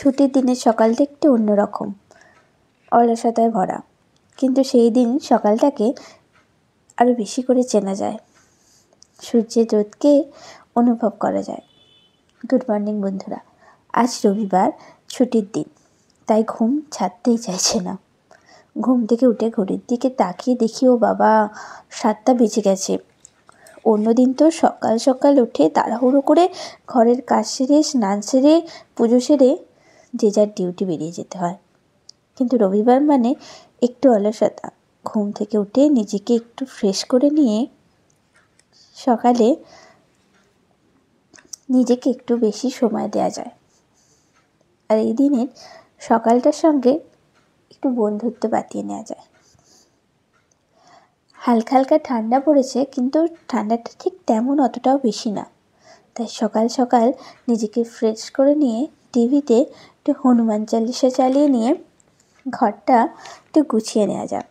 ছুটির দিনের সকালটা একটু অন্যরকম, অলসতায় ভরা, কিন্তু সেই দিন সকালটাকে আরও বেশি করে চেনা যায়, সূর্যের রোদকে অনুভব করা যায়। গুড মর্নিং বন্ধুরা, আজ রবিবার, ছুটির দিন, তাই ঘুম ছাড়তেই চাইছে না। ঘুম থেকে উঠে ঘড়ির দিকে তাকিয়ে দেখি, ও বাবা, 7টা বেজে গেছে। অন্যদিন তো সকাল সকাল উঠে তাড়াহুড়ো করে ঘরের কাজ সেরে, স্নান সেরে, পুজো সেরে যে যার ডিউটি বেরিয়ে যেতে হয়। কিন্তু রবিবার মানে একটু অলসতা। ঘুম থেকে উঠে নিজেকে একটু ফ্রেশ করে নিয়ে সকালে নিজেকে একটু বেশি সময় দেওয়া যায়। আর এই দিনের সকালটার সঙ্গে একটু বন্ধুত্ব বাতিয়ে নেওয়া যায়। হালকা হালকা ঠান্ডা পড়েছে, কিন্তু ঠান্ডাটা ঠিক তেমন অতটাও বেশি না। তাই সকাল সকাল নিজেকে ফ্রেশ করে নিয়ে টিভিতে একটু হনুমান চালিসা চালিয়ে নিয়ে ঘরটা একটু গুছিয়ে নেওয়া যাক।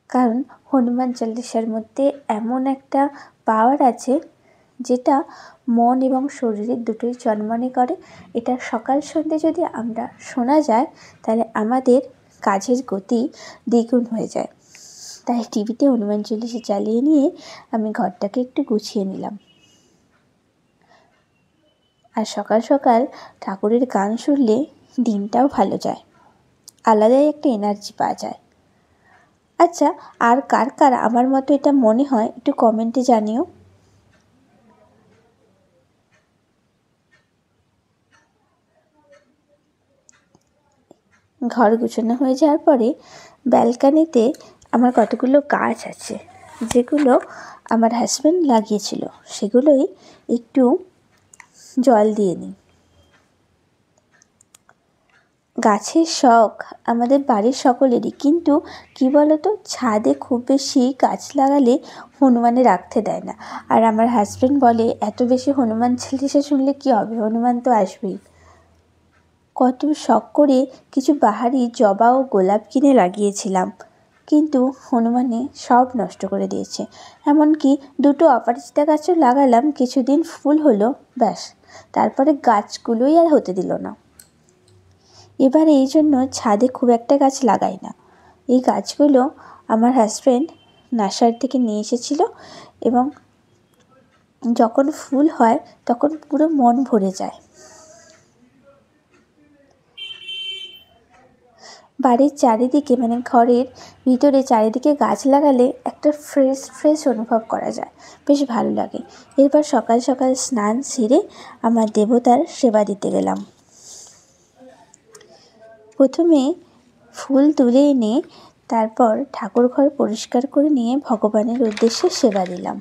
কারণ হনুমান চালিসার মধ্যে এমন একটা পাওয়ার আছে যেটা মন এবং শরীরের দুটোই চনমনে করে। এটা সকাল সন্ধ্যে যদি আমরা শোনা যায়, তাহলে আমাদের কাজের গতি দ্বিগুণ হয়ে যায়। তাই টিভিতে হনুমান চালিসা চালিয়ে নিয়ে আমি ঘরটাকে একটু গুছিয়ে নিলাম। আর সকাল সকাল ঠাকুরের গান শুনলে দিনটাও ভালো যায়, আলাদাই একটা এনার্জি পাওয়া যায়। আচ্ছা, আর কার কার আমার মতো এটা মনে হয় একটু কমেন্টে জানিও। ঘর গুছানো হয়ে যাওয়ার পরে ব্যালকানিতে আমার কতগুলো গাছ আছে, যেগুলো আমার হাজব্যান্ড লাগিয়েছিল, সেগুলোই একটু জল দিয়ে নিই। গাছের শখ আমাদের বাড়ির সকলেরই, কিন্তু কি বলতো, ছাদে খুব বেশি গাছ লাগালে হনুমানে রাখতে দেয় না। আর আমার হাজব্যান্ড বলে, এত বেশি হনুমান চালিসা শুনলে কি হবে, হনুমান তো আসবেই। কত শখ করে কিছু বাহারি জবা ও গোলাপ কিনে লাগিয়েছিলাম, কিন্তু হনুমানে সব নষ্ট করে দিয়েছে। এমনকি 2টো অপরাজিতা গাছও লাগালাম, কিছুদিন ফুল হলো, ব্যাস, তারপরে গাছগুলোই আর হতে দিল না। এবার এই জন্য ছাদে খুব একটা গাছ লাগাই না। এই গাছগুলো আমার হাজব্যান্ড নার্সারি থেকে নিয়ে এসেছিল, এবং যখন ফুল হয় তখন পুরো মন ভরে যায়। বাড়ির চারিদিকে, মানে ঘরের ভিতরে চারিদিকে গাছ লাগালে একটা ফ্রেশ ফ্রেশ অনুভব করা যায়, বেশ ভালো লাগে। এরপর সকাল সকাল স্নান সেরে আমার দেবতার সেবা দিতে গেলাম। প্রথমে ফুল তুলে এনে তারপর ঠাকুর ঘর পরিষ্কার করে নিয়ে ভগবানের উদ্দেশ্যে সেবা দিলাম।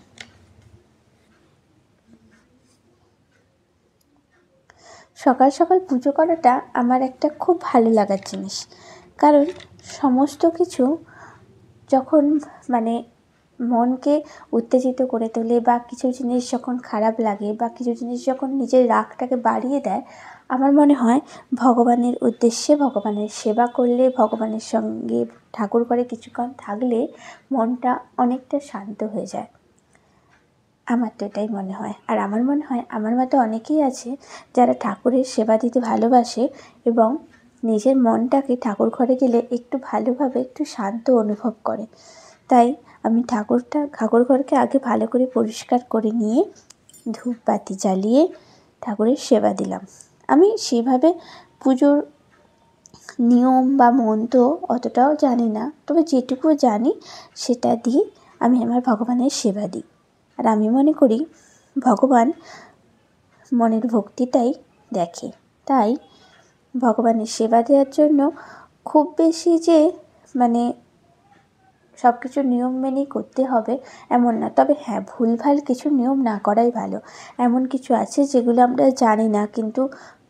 সকাল সকাল পুজো করাটা আমার একটা খুব ভালো লাগার জিনিস, কারণ সমস্ত কিছু যখন মানে মনকে উত্তেজিত করে তোলে, বা কিছু জিনিস যখন খারাপ লাগে, বা কিছু জিনিস যখন নিজের রাগটাকে বাড়িয়ে দেয়, আমার মনে হয় ভগবানের উদ্দেশ্যে ভগবানের সেবা করলে, ভগবানের সঙ্গে ঠাকুর ঘরে কিছুক্ষণ থাকলে মনটা অনেকটা শান্ত হয়ে যায়। আমার তো এটাই মনে হয়। আর আমার মনে হয় আমার মতো অনেকেই আছে যারা ঠাকুরের সেবা দিতে ভালোবাসে, এবং নিজের মনটাকে ঠাকুর ঘরে গেলে একটু ভালোভাবে একটু শান্ত অনুভব করে। তাই আমি ঠাকুর ঘরকে আগে ভালো করে পরিষ্কার করে নিয়ে ধূপবাতি জ্বালিয়ে ঠাকুরের সেবা দিলাম। আমি সেভাবে পুজোর নিয়ম বা মন্ত্র অতটাও জানি না, তবে যেটুকু জানি সেটা দিয়ে আমি আমার ভগবানের সেবা দিই। আর আমি মনে করি ভগবান মনের ভক্তিটাই দেখে, তাই ভগবানের সেবা দেওয়ার জন্য খুব বেশি যে মানে সব কিছু নিয়ম মেনেই করতে হবে এমন না। তবে হ্যাঁ, ভুলভাল কিছু নিয়ম না করাই ভালো। এমন কিছু আছে যেগুলো আমরা জানি না, কিন্তু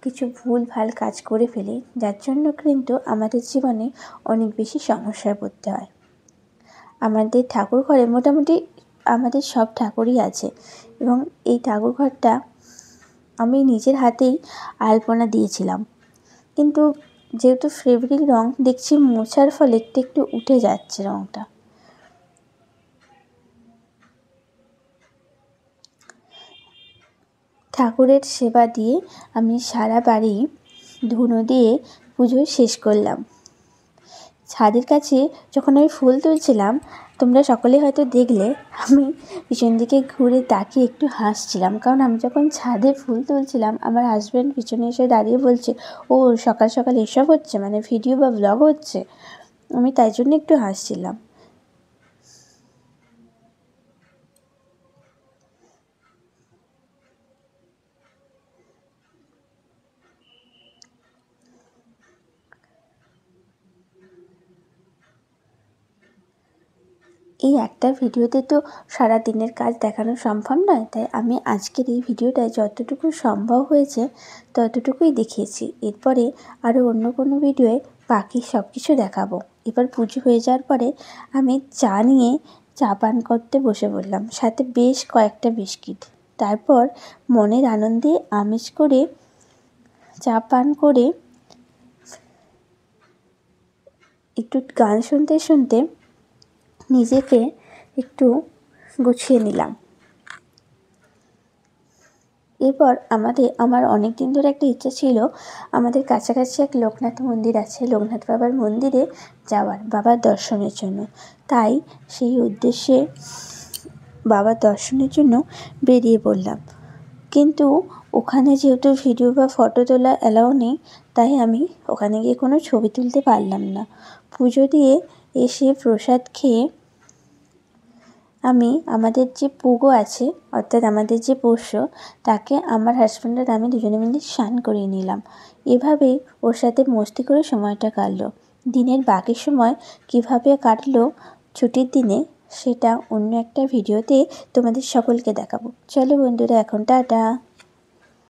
কিছু ভুলভাল কাজ করে ফেলি, যার জন্য কিন্তু আমাদের জীবনে অনেক বেশি সমস্যায় পড়তে হয়। আমাদের ঠাকুর ঘরে মোটামুটি আমাদের সব ঠাকুরই আছে, এবং এই ঠাকুর ঘরটা আমি নিজের হাতেই আলপনা দিয়েছিলাম, কিন্তু যেহেতু ফেব্রিক রঙ, দেখছি মোছার ফলে একটু একটু উঠে যাচ্ছে রঙটা। ঠাকুরের সেবা দিয়ে আমি সারা বাড়ি ধুনো দিয়ে পুজো শেষ করলাম। ছাদের কাছে যখন আমি ফুল তুলছিলাম, তোমরা সকলেই হয়তো দেখলে আমি পিছন দিকে ঘুরে তাকিয়ে একটু হাসছিলাম, কারণ আমি যখন ছাদে ফুল তুলছিলাম আমার হাজব্যান্ড পিছনে এসে দাঁড়িয়ে বলছে, ও সকাল সকাল এসব হচ্ছে, মানে ভিডিও বা ব্লগ হচ্ছে। আমি তাই জন্য একটু হাসছিলাম। এই একটা ভিডিওতে তো সারা দিনের কাজ দেখানো সম্ভব নয়, তাই আমি আজকের এই ভিডিওটায় যতটুকু সম্ভব হয়েছে ততটুকুই দেখিয়েছি। এরপরে আরও অন্য কোনো ভিডিওয়ে বাকি সব কিছু দেখাবো। এবার পুজো হয়ে যাওয়ার পরে আমি চা নিয়ে চা পান করতে বসে পড়লাম, সাথে বেশ কয়েকটা বিস্কিট। তারপর মনের আনন্দে আমেজ করে চা পান করে একটু গান শুনতে শুনতে নিজেকে একটু গুছিয়ে নিলাম। এরপর আমার অনেক দিন ধরে একটা ইচ্ছা ছিল, আমাদের কাছাকাছি এক লোকনাথ মন্দির আছে, লোকনাথ বাবার মন্দিরে যাওয়ার, বাবার দর্শনের জন্য। তাই সেই উদ্দেশ্যে বাবার দর্শনের জন্য বেরিয়ে পড়লাম। কিন্তু ওখানে যেহেতু ভিডিও বা ফটো তোলা অ্যালাউ নেই, তাই আমি ওখানে গিয়ে কোনো ছবি তুলতে পারলাম না। পুজো দিয়ে এসে প্রসাদ খেয়ে আমি আমাদের যে পুগো আছে, অর্থাৎ আমাদের যে পোষ্য, তাকে আমার হাজব্যান্ড আর আমি দুজনে মিলে স্নান করিয়ে নিলাম। এভাবেই ওর সাথে মস্তি করে সময়টা কাটলো। দিনের বাকি সময় কীভাবে কাটলো ছুটির দিনে, সেটা অন্য একটা ভিডিওতে তোমাদের সকলকে দেখাবো। চলো বন্ধুরা, এখন টাটা।